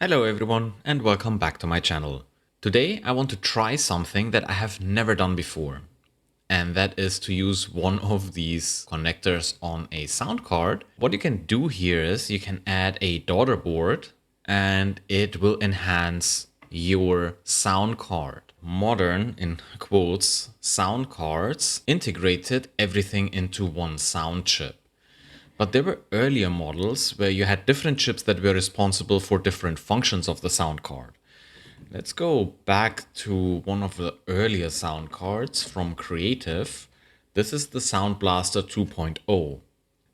Hello everyone and welcome back to my channel. Today I want to try something that I have never done before, and that is to use one of these connectors on a sound card. What you can do here is you can add a daughter board and it will enhance your sound card. Modern, in quotes, sound cards integrated everything into one sound chip. But there were earlier models where you had different chips that were responsible for different functions of the sound card. Let's go back to one of the earlier sound cards from Creative. This is the Soundblaster 2.0.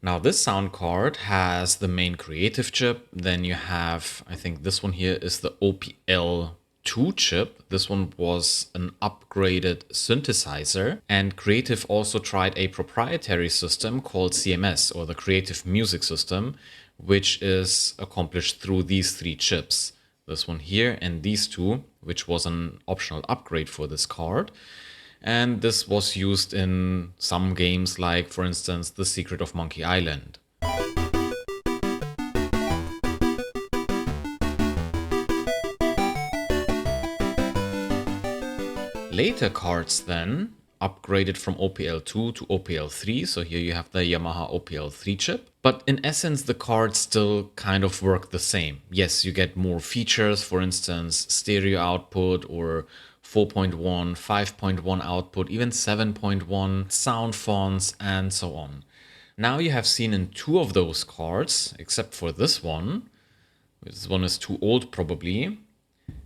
Now this sound card has the main Creative chip. Then you have, I think this one here is the OPL2 chip. This one was an upgraded synthesizer, and Creative also tried a proprietary system called CMS, or the Creative Music System, which is accomplished through these three chips. This one here and these two, which was an optional upgrade for this card. And this was used in some games like, for instance, The Secret of Monkey Island. Later cards then upgraded from OPL2 to OPL3, so here you have the Yamaha OPL3 chip. But in essence, the cards still kind of work the same. Yes, you get more features, for instance, stereo output or 4.1, 5.1 output, even 7.1, sound fonts, and so on. Now you have seen in two of those cards, except for this one is too old probably,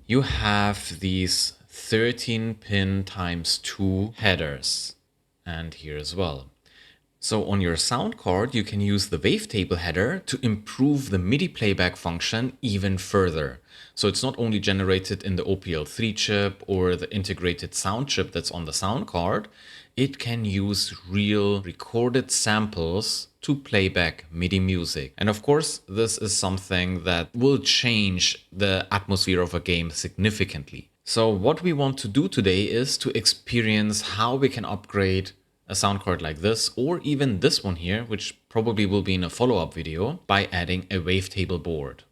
you have these 13-pin times 2 headers, and here as well. So on your sound card, you can use the wavetable header to improve the MIDI playback function even further. So it's not only generated in the OPL3 chip or the integrated sound chip that's on the sound card, it can use real recorded samples to play back MIDI music. And of course, this is something that will change the atmosphere of a game significantly. So what we want to do today is to experience how we can upgrade a sound card like this, or even this one here, which probably will be in a follow-up video, by adding a wavetable board.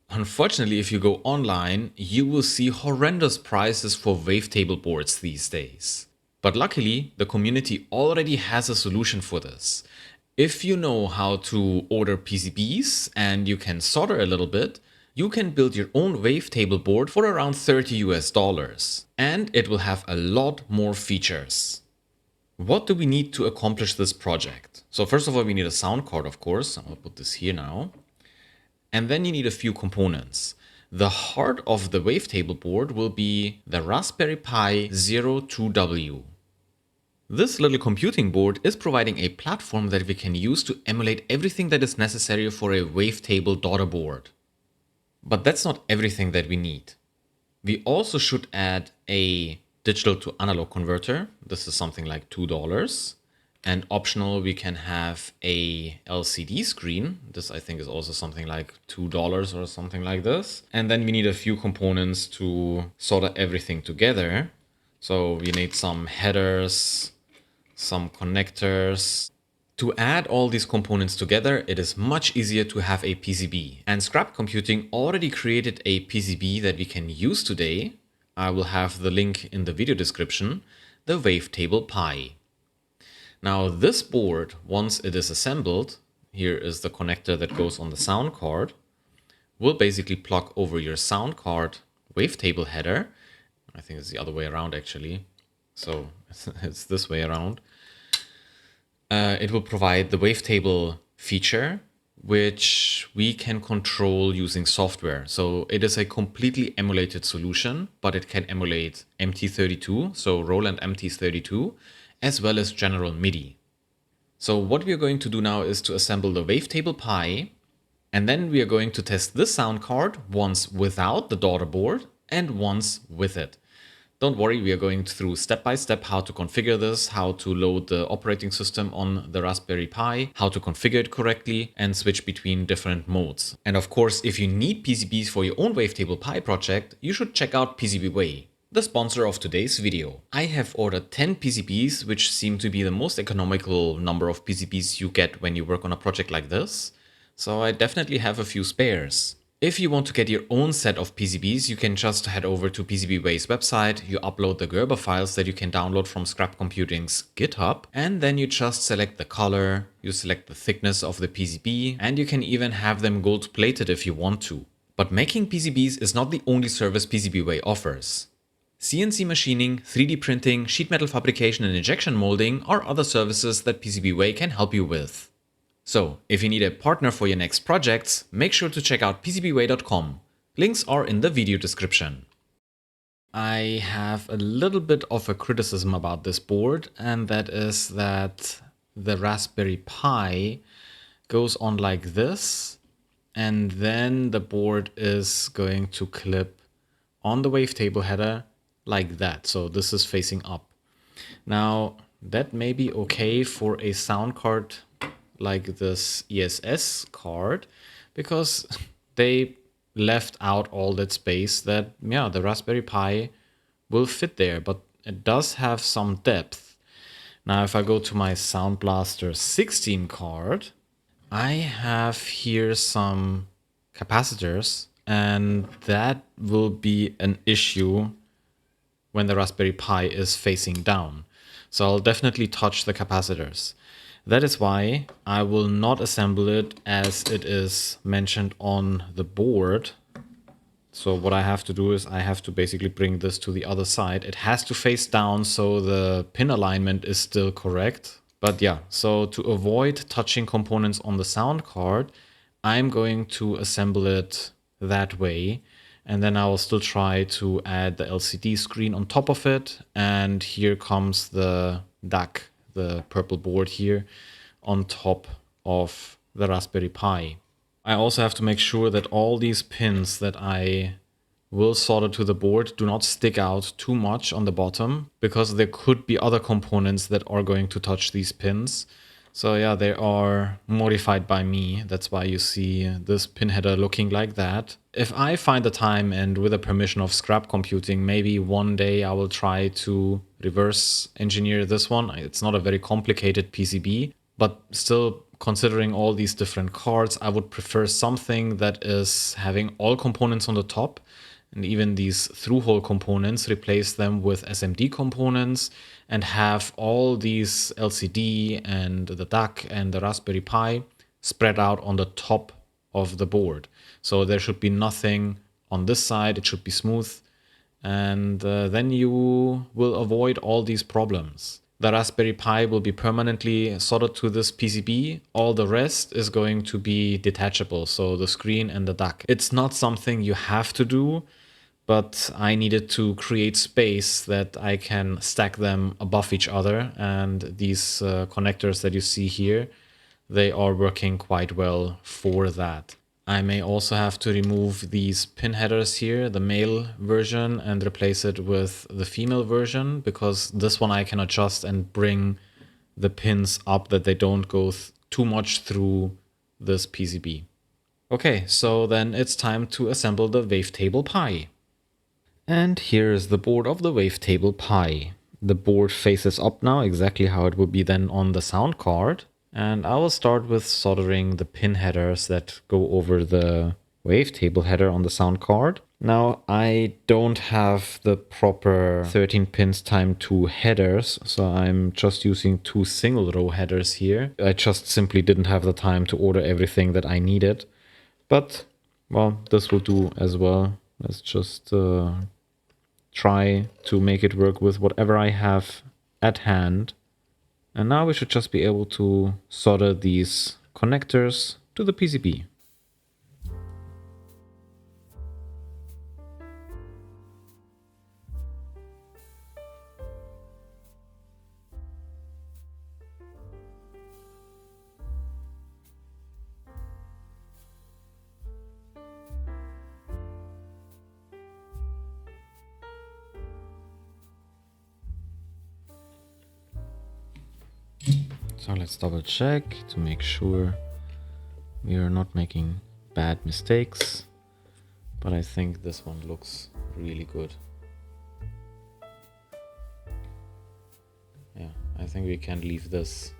Unfortunately, if you go online, you will see horrendous prices for wavetable boards these days. But luckily, the community already has a solution for this. If you know how to order PCBs and you can solder a little bit, you can build your own wavetable board for around $30 and it will have a lot more features. What do we need to accomplish this project? So first of all, we need a sound card, of course. I'll put this here now. And then you need a few components. The heart of the wavetable board will be the RaspberryPi Zero 2W. This little computing board is providing a platform that we can use to emulate everything that is necessary for a wavetable daughter board. But that's not everything that we need. We also should add a digital to analog converter. This is something like $2. And optional, we can have a LCD screen. This I think is also something like $2 or something like this. And then we need a few components to solder everything together. So we need some headers, some connectors. To add all these components together, it is much easier to have a PCB. And Scrap Computing already created a PCB that we can use today. I will have the link in the video description, the WavetablePi. Now this board, once it is assembled, here is the connector that goes on the sound card, will basically plug over your sound card wavetable header. I think it's the other way around actually. So it's this way around. It will provide the wavetable feature, which we can control using software. So it is a completely emulated solution, but it can emulate MT-32, so Roland MT-32, as well as General-MIDI. So what we are going to do now is to assemble the WavetablePi, and then we are going to test this sound card once without the daughter board and once with it. Don't worry, we are going through step by step how to configure this, how to load the operating system on the Raspberry Pi, how to configure it correctly, and switch between different modes. And of course, if you need PCBs for your own Wavetable Pi project, you should check out PCBWay, the sponsor of today's video. I have ordered 10 PCBs, which seem to be the most economical number of PCBs you get when you work on a project like this. So I definitely have a few spares. If you want to get your own set of PCBs, you can just head over to PCBWay's website, you upload the Gerber files that you can download from Scrap Computing's GitHub, and then you just select the color, you select the thickness of the PCB, and you can even have them gold plated if you want to. But making PCBs is not the only service PCBWay offers. CNC machining, 3D printing, sheet metal fabrication and injection molding are other services that PCBWay can help you with. So, if you need a partner for your next projects, make sure to check out PCBWay.com. Links are in the video description. I have a little bit of a criticism about this board, and that is that the Raspberry Pi goes on like this, and then the board is going to clip on the wavetable header like that. So this is facing up. Now, that may be okay for a sound card like this ESS card, because they left out all that space that, yeah, the Raspberry Pi will fit there, but it does have some depth. Now, if I go to my Soundblaster 16 card, I have here some capacitors, and that will be an issue when the Raspberry Pi is facing down. So I'll definitely touch the capacitors. That is why I will not assemble it as it is mentioned on the board. So what I have to do is I have to basically bring this to the other side. It has to face down so the pin alignment is still correct. But yeah, so to avoid touching components on the sound card, I'm going to assemble it that way. And then I will still try to add the LCD screen on top of it. And here comes the DAC, the purple board here, on top of the Raspberry Pi. I also have to make sure that all these pins that I will solder to the board do not stick out too much on the bottom, because there could be other components that are going to touch these pins. So yeah, they are modified by me. That's why you see this pin header looking like that. If I find the time and with the permission of Scrap Computing, maybe one day I will try to reverse engineer this one. It's not a very complicated PCB, but still, considering all these different cards, I would prefer something that is having all components on the top, and even these through-hole components, replace them with SMD components and have all these LCD and the DAC and the Raspberry Pi spread out on the top of the board. So there should be nothing on this side, it should be smooth, and then you will avoid all these problems. The Raspberry Pi will be permanently soldered to this PCB. All the rest is going to be detachable, so the screen and the DAC. It's not something you have to do, but I needed to create space that I can stack them above each other. And these connectors that you see here, they are working quite well for that. I may also have to remove these pin headers here, the male version, and replace it with the female version, because this one I can adjust and bring the pins up that they don't go too much through this PCB. Okay, so then it's time to assemble the WavetablePi. And here is the board of the WavetablePi. The board faces up now, exactly how it would be then on the sound card. And I will start with soldering the pin headers that go over the wavetable header on the sound card. Now, I don't have the proper 13 pins times 2 headers, so I'm just using 2 single row headers here. I just simply didn't have the time to order everything that I needed. But, well, this will do as well. Let's just try to make it work with whatever I have at hand. And now we should just be able to solder these connectors to the PCB. So let's double check to make sure we are not making bad mistakes. But I think this one looks really good. Yeah, I think we can leave this.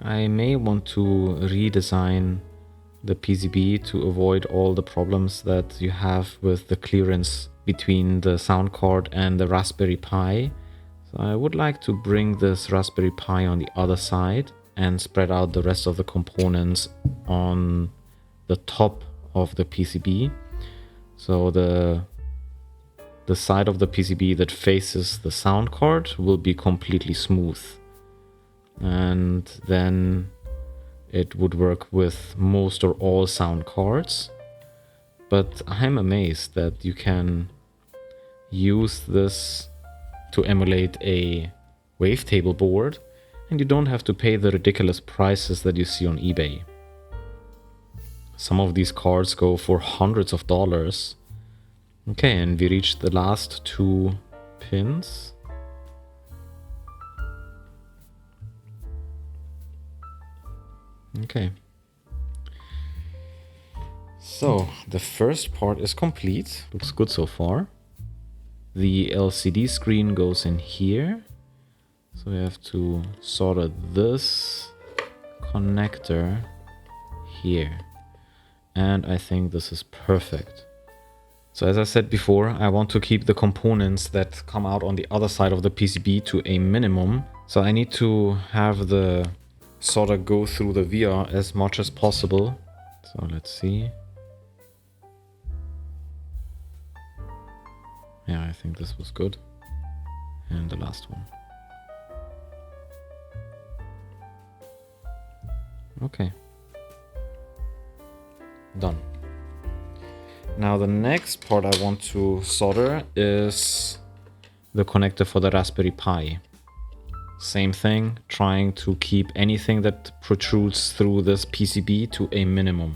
I may want to redesign the PCB to avoid all the problems that you have with the clearance between the sound card and the Raspberry Pi. So I would like to bring this Raspberry Pi on the other side and spread out the rest of the components on the top of the PCB. So the side of the PCB that faces the sound card will be completely smooth. And then it would work with most or all sound cards. But I'm amazed that you can use this to emulate a wavetable board and you don't have to pay the ridiculous prices that you see on eBay. Some of these cards go for hundreds of dollars. Okay, and we reached the last 2 pins. Okay. So, the first part is complete. Looks good so far. The LCD screen goes in here. So we have to solder this connector here. And I think this is perfect. So as I said before, I want to keep the components that come out on the other side of the PCB to a minimum. So I need to have the solder go through the via as much as possible. So let's see. Yeah, I think this was good. And the last one. Okay. Done. Now the next part I want to solder is the connector for the Raspberry Pi. Same thing, trying to keep anything that protrudes through this PCB to a minimum.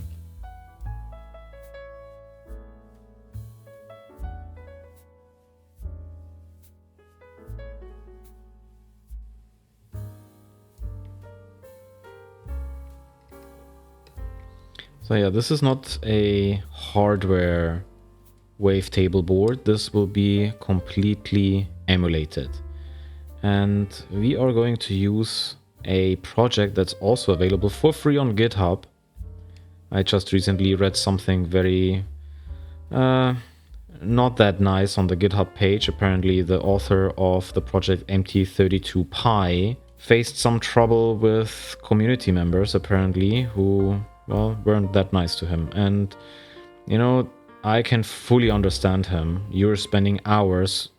So yeah, this is not a hardware wavetable board. This will be completely emulated. And we are going to use a project that's also available for free on GitHub. I just recently read something very not that nice on the GitHub page. Apparently the author of the project MT-32 Pi faced some trouble with community members, apparently, who, well, weren't that nice to him. And, you know, I can fully understand him. You're spending hours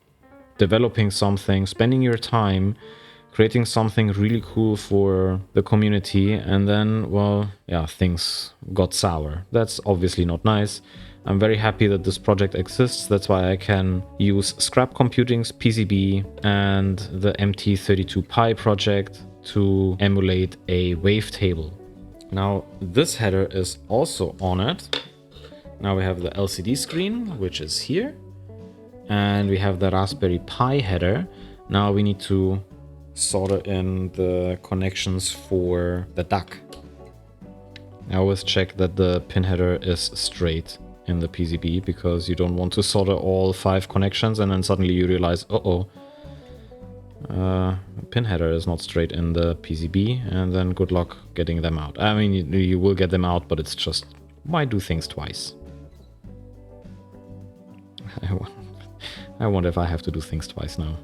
developing something, spending your time, creating something really cool for the community, and then, well, yeah, things got sour. That's obviously not nice. I'm very happy that this project exists. That's why I can use Scrap Computing's PCB and the MT-32 Pi project to emulate a wavetable. Now, this header is also on it. Now we have the LCD screen, which is here. And we have the Raspberry Pi header. Now we need to solder in the connections for the DAC. I always check that the pin header is straight in the PCB, because you don't want to solder all 5 connections and then suddenly you realize, pin header is not straight in the PCB, and then good luck getting them out. I mean, you will get them out, but it's just, why do things twice? I wonder if I have to do things twice now.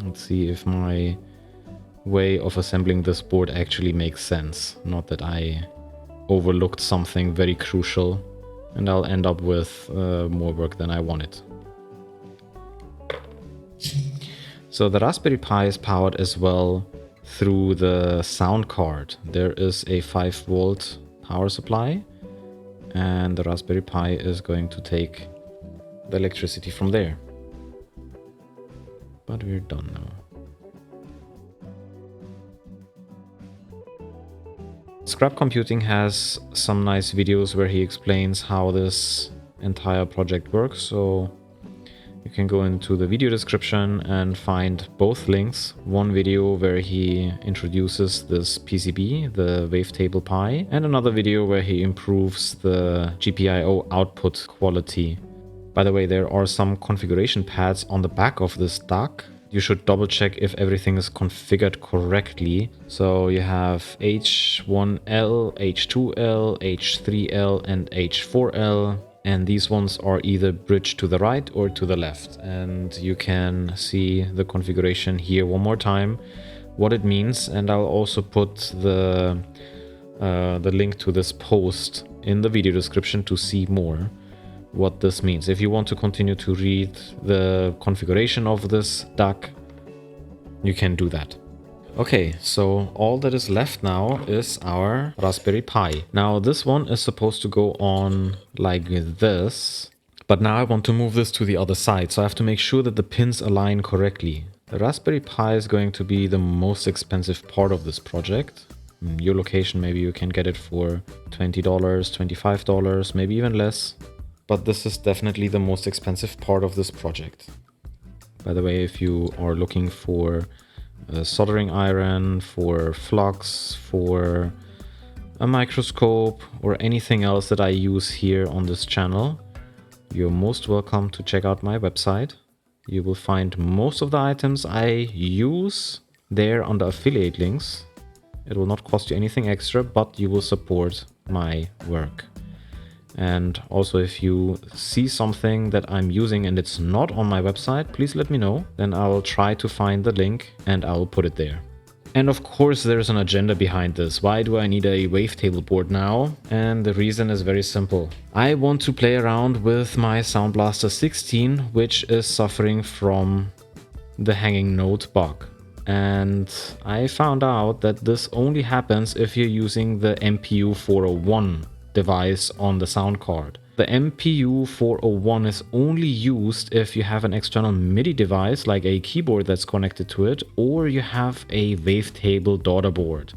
Let's see if my way of assembling this board actually makes sense. Not that I overlooked something very crucial and I'll end up with more work than I wanted. So the Raspberry Pi is powered as well through the sound card. There is a 5-volt power supply, and the Raspberry Pi is going to take the electricity from there. But we're done now. Scrap Computing has some nice videos where he explains how this entire project works, so you can go into the video description and find both links. One video where he introduces this PCB, the WavetablePi, and another video where he improves the GPIO output quality By the way, there are some configuration pads on the back of this DAC. You should double check if everything is configured correctly. So you have H1L, H2L, H3L, and H4L. And these ones are either bridged to the right or to the left. And you can see the configuration here one more time, what it means. And I'll also put the link to this post in the video description to see more what this means. If you want to continue to read the configuration of this DAC, you can do that. Okay, so all that is left now is our Raspberry Pi. Now this one is supposed to go on like this, but now I want to move this to the other side, so I have to make sure that the pins align correctly. The Raspberry Pi is going to be the most expensive part of this project. In your location, maybe you can get it for $20, $25, maybe even less. But this is definitely the most expensive part of this project. By the way, if you are looking for a soldering iron, for flux, for a microscope, or anything else that I use here on this channel, you're most welcome to check out my website. You will find most of the items I use there under affiliate links. It will not cost you anything extra, but you will support my work. And also, if you see something that I'm using and it's not on my website, please let me know. Then I'll try to find the link and I'll put it there. And of course, there's an agenda behind this. Why do I need a wavetable board now? And the reason is very simple. I want to play around with my Soundblaster 16, which is suffering from the hanging note bug. And I found out that this only happens if you're using the MPU 401 device on the Soundcard. The MPU 401 is only used if you have an external MIDI device like a keyboard that's connected to it, or you have a Wavetable daughter board.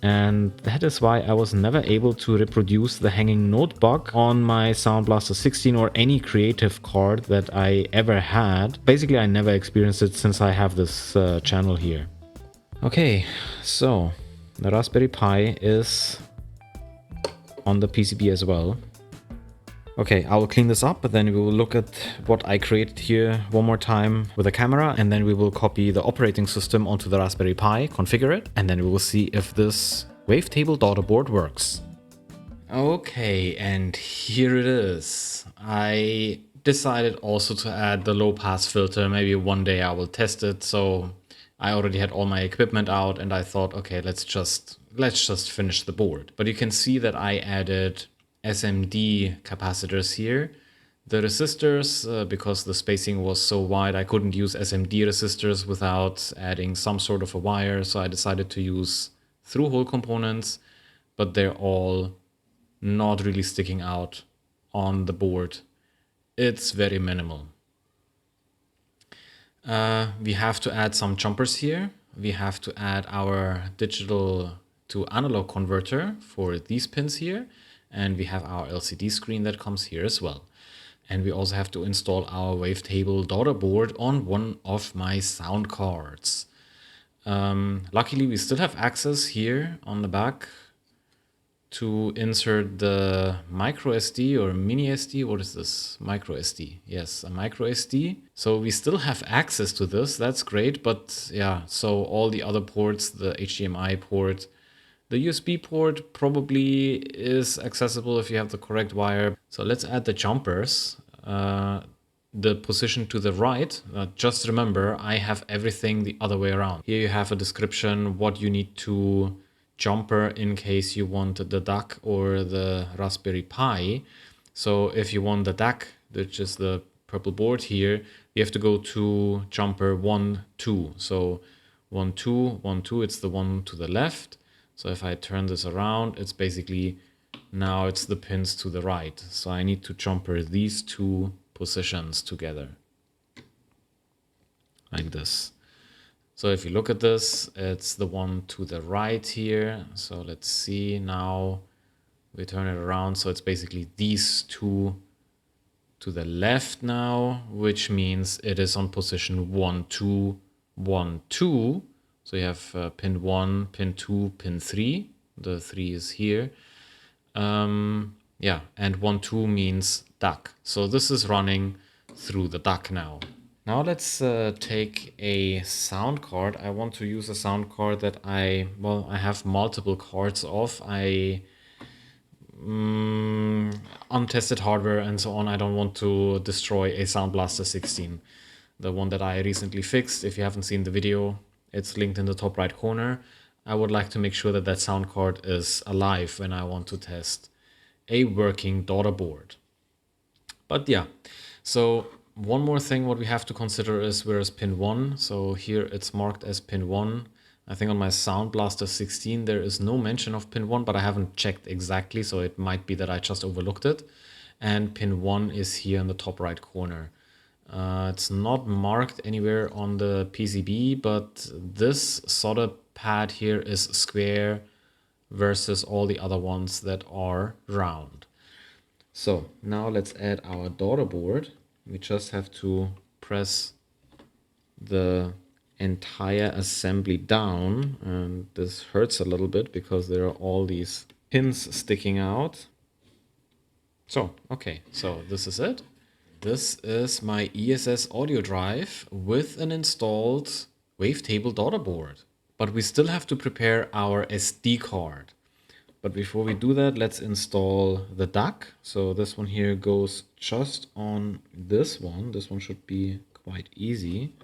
And that is why I was never able to reproduce the hanging note bug on my Soundblaster 16 or any creative card that I ever had. Basically, I never experienced it since I have this channel here. Okay, so the Raspberry Pi is on the PCB as well. Okay, I will clean this up, but then we will look at what I created here one more time with a camera, and then we will copy the operating system onto the Raspberry Pi, configure it, and then we will see if this Wavetable daughter board works. Okay, and here it is. I decided also to add the low pass filter. Maybe one day I will test it. So I already had all my equipment out and I thought, okay, let's just finish the board. But you can see that I added SMD capacitors here. The resistors, because the spacing was so wide, I couldn't use SMD resistors without adding some sort of a wire. So I decided to use through-hole components, but they're all not really sticking out on the board. It's very minimal. We have to add some jumpers here. We have to add our digital to analog converter for these pins here. And we have our LCD screen that comes here as well. And we also have to install our Wavetable daughter board on one of my sound cards. Luckily, we still have access here on the back to insert the micro SD or mini SD. What is this? Micro SD. Yes, a micro SD. So we still have access to this. That's great. But yeah, so all the other ports, the HDMI port, the USB port probably is accessible if you have the correct wire. So let's add the jumpers. The position to the right, just remember, I have everything the other way around. Here you have a description what you need to jumper in case you want the DAC or the Raspberry Pi. So if you want the DAC, which is the purple board here, you have to go to jumper 1, 2. So 1, 2, 1, 2, it's the one to the left. So if I turn this around, it's basically, now it's the pins to the right. So I need to jumper these two positions together like this. So if you look at this, it's the one to the right here. So let's see, now we turn it around. So it's basically these two to the left now, which means it is on position 1, 2, 1, 2. So you have pin 1, pin 2, pin 3. The 3 is here. Yeah, and 1.2 means DAC. So this is running through the DAC now. Now let's take a sound card. I want to use a sound card that I have multiple cards of. Untested hardware and so on. I don't want to destroy a Soundblaster 16. The one that I recently fixed. If you haven't seen the video, it's linked in the top right corner. I would like to make sure that that sound card is alive when I want to test a working daughter board. But yeah, so one more thing what we have to consider is where is pin 1. So here it's marked as pin 1. I think on my Soundblaster 16 there is no mention of pin 1, but I haven't checked exactly, so it might be that I just overlooked it. And pin 1 is here in the top right corner. It's not marked anywhere on the PCB, but this solder pad here is square versus all the other ones that are round. So now let's add our daughter board. We just have to press the entire assembly down, and this hurts a little bit because there are all these pins sticking out. So, okay, so this is it. This is my ESS audio drive with an installed Wavetable daughter board. But we still have to prepare our SD card. But before we do that, let's install the DAC. So this one here goes just on this one. This one should be quite easy.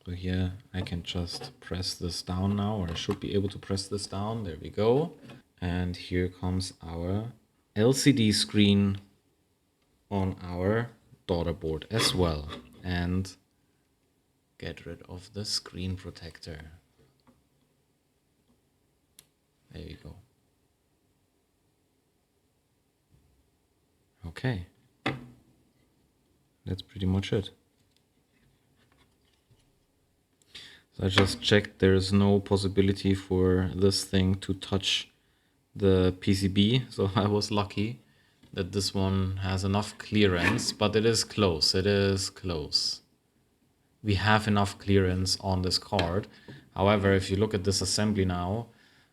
So here I can just press this down now, or I should be able to press this down. There we go. And here comes our LCD screen on our daughter board as well. And get rid of the screen protector. There you go. Okay. That's pretty much it. So I just checked there's no possibility for this thing to touch the PCB. So I was lucky that this one has enough clearance, but it is close. It is close. We have enough clearance on this card. However, if you look at this assembly now,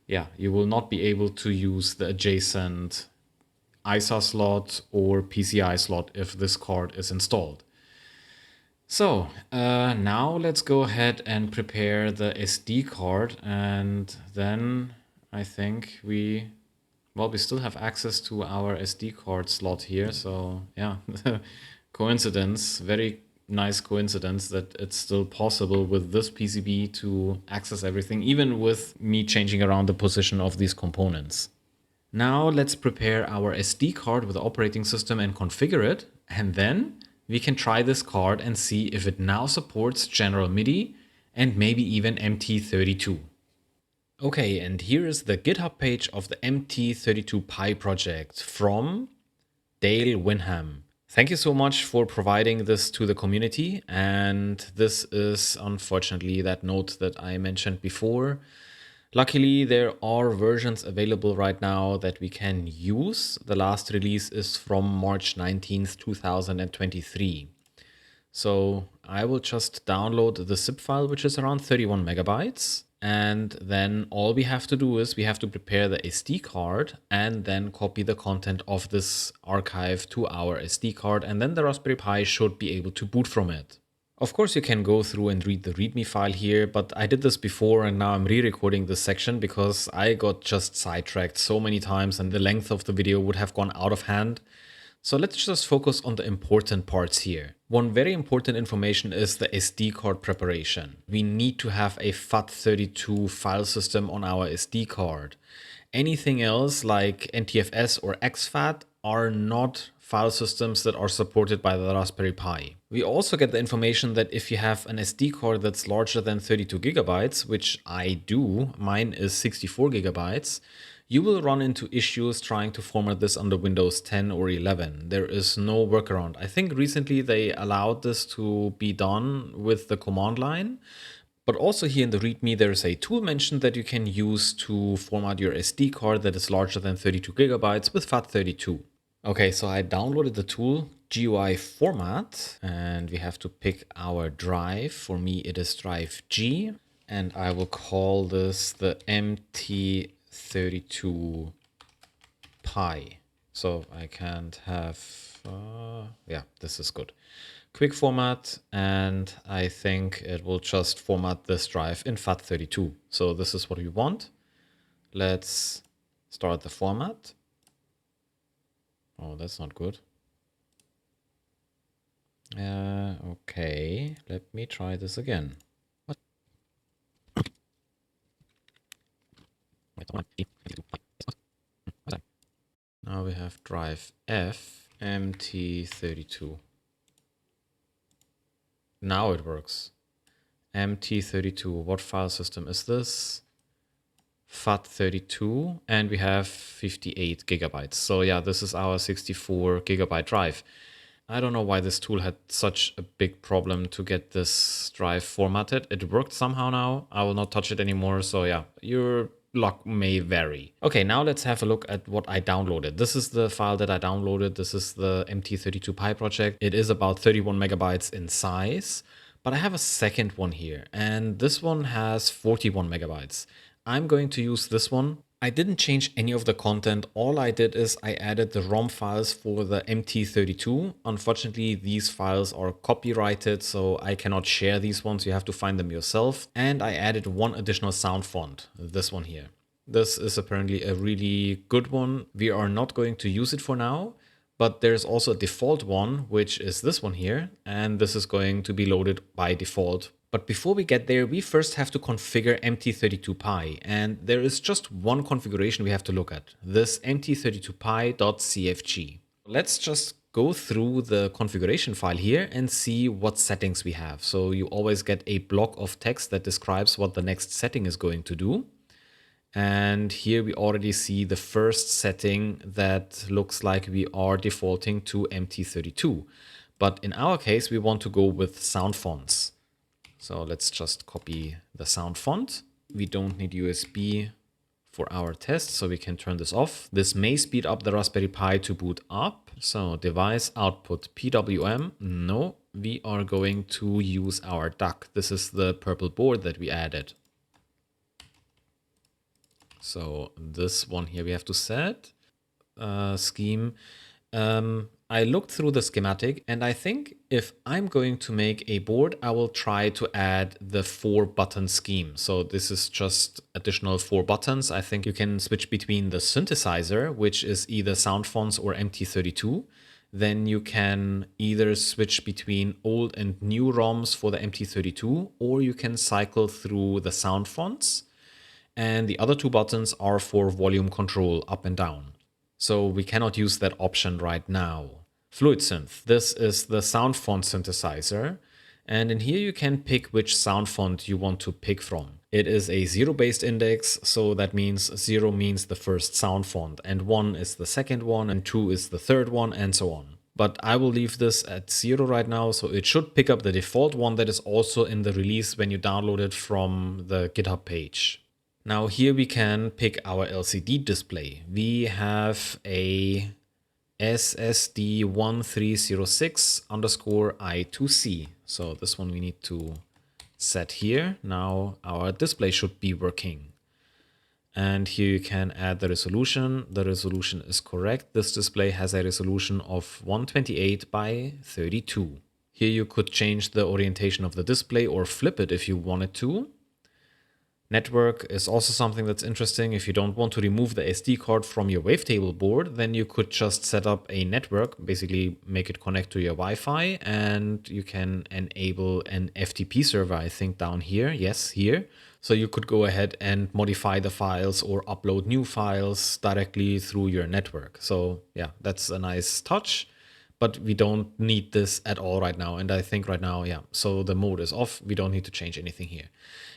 yeah, you will not be able to use the adjacent ISA slot or PCI slot if this card is installed. So now let's go ahead and prepare the SD card, and then I think we still have access to our SD card slot here. So yeah, coincidence, very nice coincidence that it's still possible with this PCB to access everything, even with me changing around the position of these components. Now let's prepare our SD card with the operating system and configure it, and then we can try this card and see if it now supports General-MIDI and maybe even MT-32. Okay, and here is the GitHub page of the MT-32 Pi project from Dale Whinham. Thank you so much for providing this to the community, and this is unfortunately that note that I mentioned before. Luckily, there are versions available right now that we can use. The last release is from March 19th, 2023. So I will just download the zip file, which is around 31 megabytes. And then all we have to do is we have to prepare the SD card and then copy the content of this archive to our SD card. And then the Raspberry Pi should be able to boot from it. Of course, you can go through and read the README file here, but I did this before and now I'm re-recording this section because I got just sidetracked so many times and the length of the video would have gone out of hand. So let's just focus on the important parts here. One very important information is the SD card preparation. We need to have a FAT32 file system on our SD card. Anything else like NTFS or exFAT are not file systems that are supported by the Raspberry Pi. We also get the information that if you have an SD card that's larger than 32 gigabytes, which I do, mine is 64 gigabytes, you will run into issues trying to format this under Windows 10 or 11. There is no workaround. I think recently they allowed this to be done with the command line. But also here in the README, there is a tool mentioned that you can use to format your SD card that is larger than 32 gigabytes with FAT32. Okay, so I downloaded the tool GUI format and we have to pick our drive. For me, it is drive G, and I will call this the MT32 pi. So I can't have, yeah, this is good. Quick format, and I think it will just format this drive in FAT32. So this is what we want. Let's start the format. Oh, that's not good. Okay, let me try this again. What? Now we have drive F MT32. Now it works. MT32, what file system is this? FAT32, and we have 58 gigabytes. So yeah, this is our 64 gigabyte drive. I don't know why this tool had such a big problem to get this drive formatted. It worked somehow now. I will not touch it anymore. So yeah, your luck may vary. Okay, now let's have a look at what I downloaded. This is the file that I downloaded. This is the MT32Pi project. It is about 31 megabytes in size, but I have a second one here, and this one has 41 megabytes. I'm going to use this one. I didn't change any of the content. All I did is I added the ROM files for the MT32. Unfortunately, these files are copyrighted, so I cannot share these ones. You have to find them yourself. And I added one additional sound font, this one here. This is apparently a really good one. We are not going to use it for now, but there's also a default one, which is this one here. And this is going to be loaded by default. But before we get there, we first have to configure MT32Pi, and there is just one configuration we have to look at, this MT32Pi.cfg. Let's just go through the configuration file here and see what settings we have. So you always get a block of text that describes what the next setting is going to do. And here we already see the first setting that looks like we are defaulting to MT32. But in our case, we want to go with Soundfonts. So let's just copy the sound font. We don't need USB for our test, so we can turn this off. This may speed up the Raspberry Pi to boot up. So device output PWM. No, we are going to use our DAC. This is the purple board that we added. So this one here we have to set. Scheme. I looked through the schematic, and I think if I'm going to make a board, I will try to add the 4-button scheme. So this is just additional 4 buttons. I think you can switch between the synthesizer, which is either Soundfonts or MT32. Then you can either switch between old and new ROMs for the MT32, or you can cycle through the Soundfonts. And the other 2 buttons are for volume control up and down. So we cannot use that option right now. Fluid Synth. This is the sound font synthesizer. And in here you can pick which sound font you want to pick from. It is a 0-based index, so that means 0 means the first sound font, and 1 is the second one, and 2 is the third one, and so on. But I will leave this at 0 right now, so it should pick up the default one that is also in the release when you download it from the GitHub page. Now here we can pick our LCD display. We have a SSD1306_I2C. So this one we need to set here. Now our display should be working. And here you can add the resolution. The resolution is correct. This display has a resolution of 128 by 32. Here you could change the orientation of the display or flip it if you wanted to. Network is also something that's interesting. If you don't want to remove the SD card from your Wavetable board, then you could just set up a network, basically make it connect to your Wi-Fi, and you can enable an FTP server, I think down here. Yes, here. So you could go ahead and modify the files or upload new files directly through your network. So yeah, that's a nice touch. But we don't need this at all right now. And I think right now, yeah, so the mode is off. We don't need to change anything here.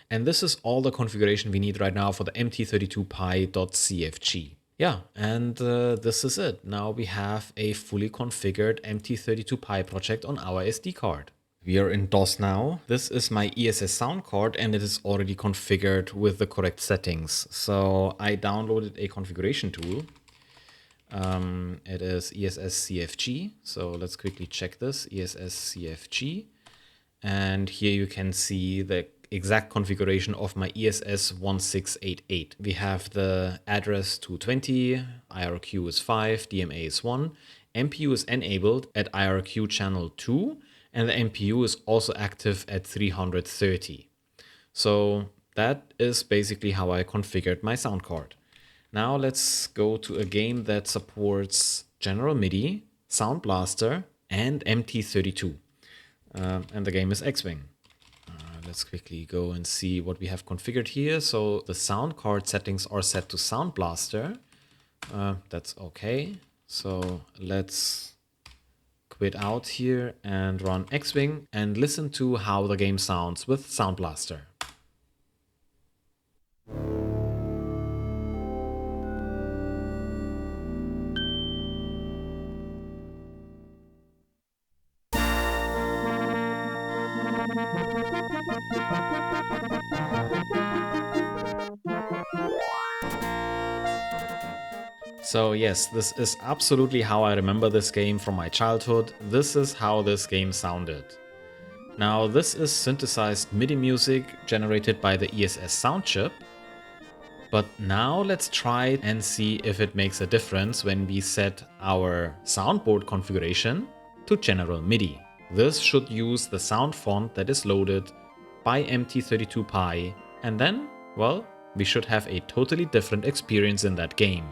And this is all the configuration we need right now for the MT32Pi.cfg. Yeah, and this is it. Now we have a fully configured MT32Pi project on our SD card. We are in DOS now. This is my ESS sound card, and it is already configured with the correct settings. So I downloaded a configuration tool. It is ESS CFG. So let's quickly check this, ESS CFG. And here you can see the exact configuration of my ESS 1688. We have the address 220, IRQ is 5, DMA is 1, MPU is enabled at IRQ channel 2, and the MPU is also active at 330. So that is basically how I configured my sound card. Now let's go to a game that supports General-MIDI, Soundblaster, and MT-32. And the game is X-Wing. Let's quickly go and see what we have configured here. So the sound card settings are set to Soundblaster. That's okay. So let's quit out here and run X-Wing and listen to how the game sounds with Soundblaster. So yes, this is absolutely how I remember this game from my childhood. This is how this game sounded. Now this is synthesized MIDI music generated by the ESS sound chip. But now let's try and see if it makes a difference when we set our soundboard configuration to General-MIDI. This should use the sound font that is loaded by MT-32Pi, and then, well, we should have a totally different experience in that game.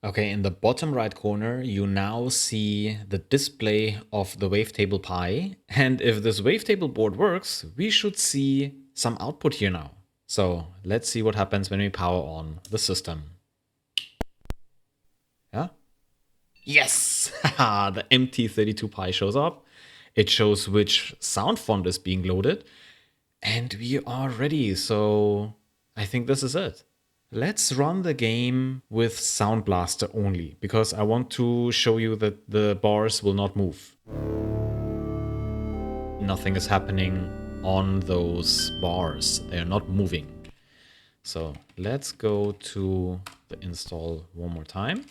Okay, in the bottom right corner, you now see the display of the WavetablePi, and if this wavetable board works, we should see some output here now. So let's see what happens when we power on the system. Yeah? Yes! The MT-32Pi shows up. It shows which sound font is being loaded. And we are ready. So I think this is it. Let's run the game with Soundblaster only, because I want to show you that the bars will not move. Nothing is happening on those bars. They are not moving. So let's go to the install one more time.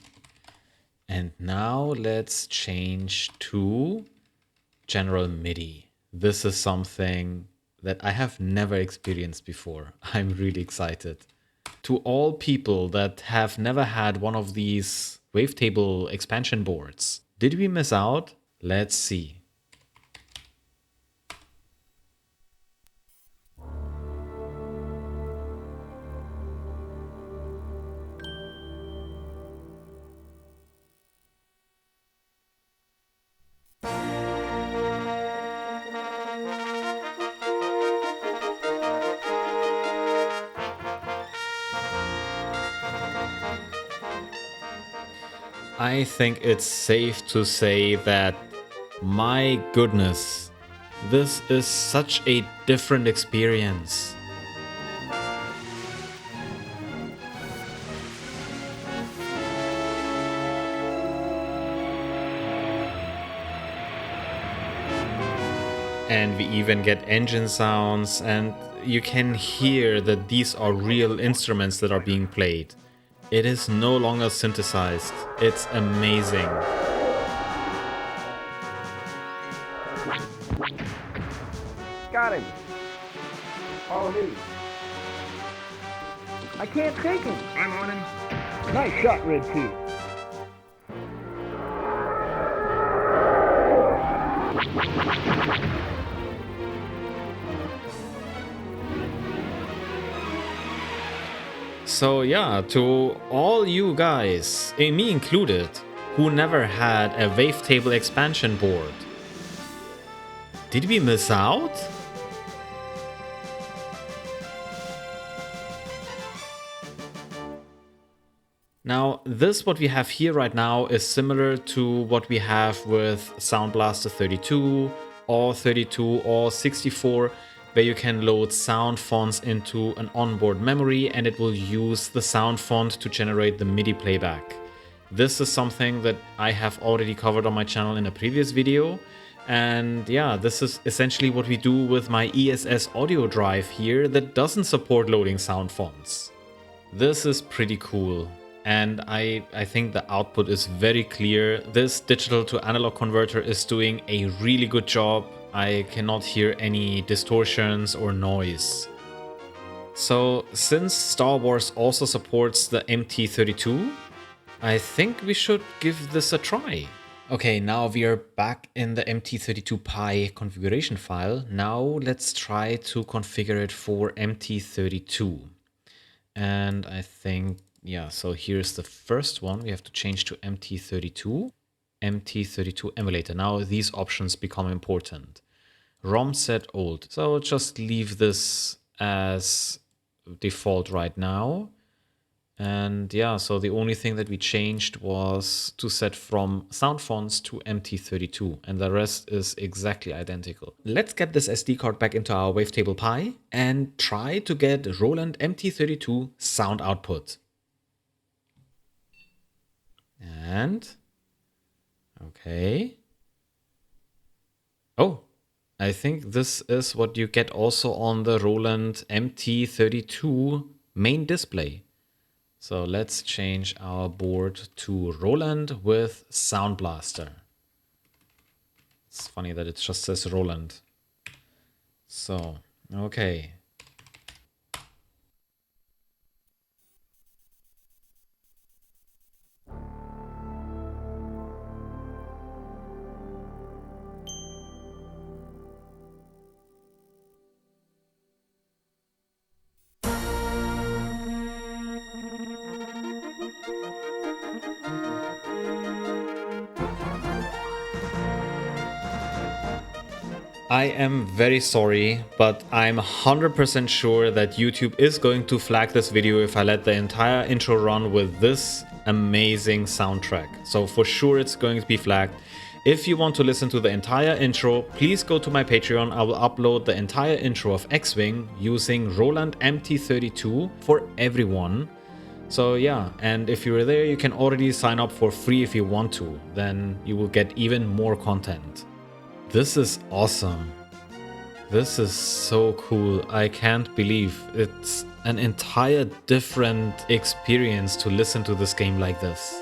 And now let's change to General-MIDI. This is something that I have never experienced before. I'm really excited. To all people that have never had one of these wavetable expansion boards, did we miss out? Let's see. I think it's safe to say that, my goodness, this is such a different experience. And we even get engine sounds, and you can hear that these are real instruments that are being played. It is no longer synthesized. It's amazing. Got him. All me. I can't take him. I'm on him. Nice shot, Red Key. So yeah, to all you guys, me included, who never had a wavetable expansion board, did we miss out? Now, this what we have here right now is similar to what we have with Soundblaster 32 or 32 or 64, where you can load sound fonts into an onboard memory and it will use the sound font to generate the MIDI playback. This is something that I have already covered on my channel in a previous video. And yeah, this is essentially what we do with my ESS audio drive here that doesn't support loading sound fonts. This is pretty cool. And I think the output is very clear. This digital to analog converter is doing a really good job. I cannot hear any distortions or noise. So since Star Wars also supports the MT-32, I think we should give this a try. Okay, now we are back in the MT-32Pi configuration file. Now let's try to configure it for MT-32. And I think, yeah, so here's the first one. We have to change to MT-32. MT-32 emulator. Now these options become important. ROM set old. So just leave this as default right now. And yeah, so the only thing that we changed was to set from Soundfonts to MT-32, and the rest is exactly identical. Let's get this SD card back into our WavetablePi and try to get Roland MT-32 sound output. And okay. Oh, I think this is what you get also on the Roland MT-32 main display. So let's change our board to Roland with Soundblaster. It's funny that it just says Roland. So, okay. I am very sorry, but I'm 100% sure that YouTube is going to flag this video if I let the entire intro run with this amazing soundtrack. So for sure it's going to be flagged. If you want to listen to the entire intro, please go to my Patreon. I will upload the entire intro of X-Wing using Roland MT-32 for everyone. So yeah, and if you're there, you can already sign up for free if you want to. Then you will get even more content. This is awesome. This is so cool. I can't believe it's an entire different experience to listen to this game like this.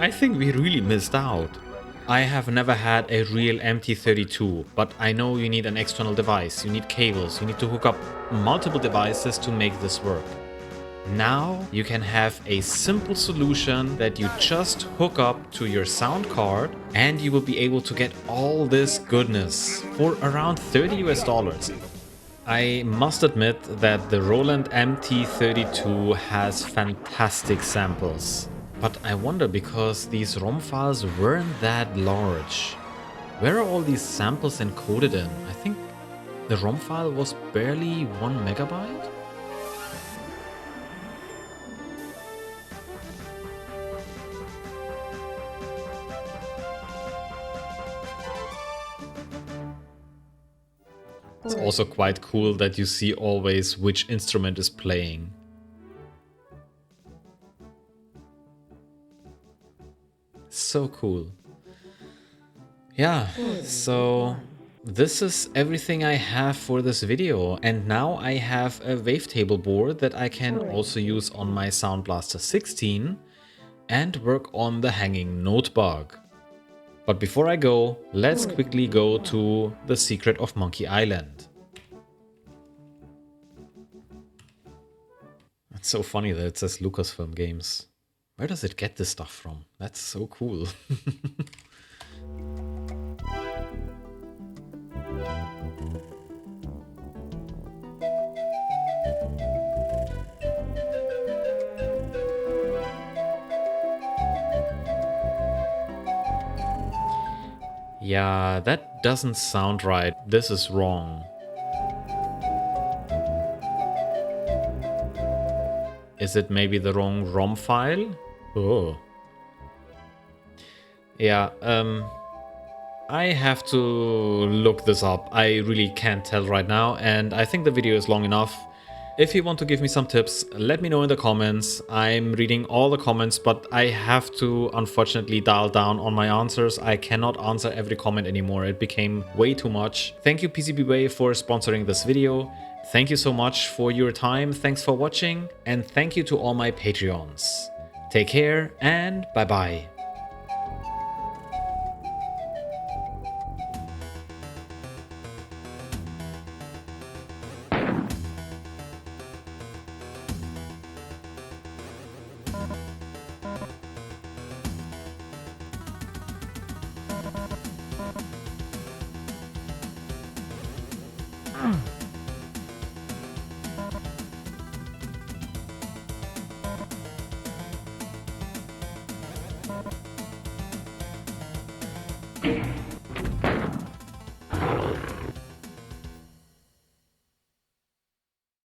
I think we really missed out. I have never had a real MT-32, but I know you need an external device, you need cables, you need to hook up multiple devices to make this work. Now you can have a simple solution that you just hook up to your sound card and you will be able to get all this goodness for around $30 US. I must admit that the Roland MT-32 has fantastic samples. But I wonder, because these ROM files weren't that large, where are all these samples encoded in? I think the ROM file was barely 1 megabyte? It's also quite cool that you see always which instrument is playing. So cool. Yeah, so this is everything I have for this video, and now I have a wavetable board that I can also use on my Soundblaster 16 and work on the hanging note bug. But before I go, let's quickly go to the secret of Monkey Island. It's so funny that it says Lucasfilm Games. Where does it get this stuff from? That's so cool. Yeah, that doesn't sound right. This is wrong. Is it maybe the wrong ROM file? Oh. Yeah, I have to look this up. I really can't tell right now, and I think the video is long enough. If you want to give me some tips, let me know in the comments. I'm reading all the comments, but I have to unfortunately dial down on my answers. I cannot answer every comment anymore. It became way too much. Thank you PCBWay for sponsoring this video. Thank you so much for your time. Thanks for watching, and thank you to all my Patreons. Take care and bye bye.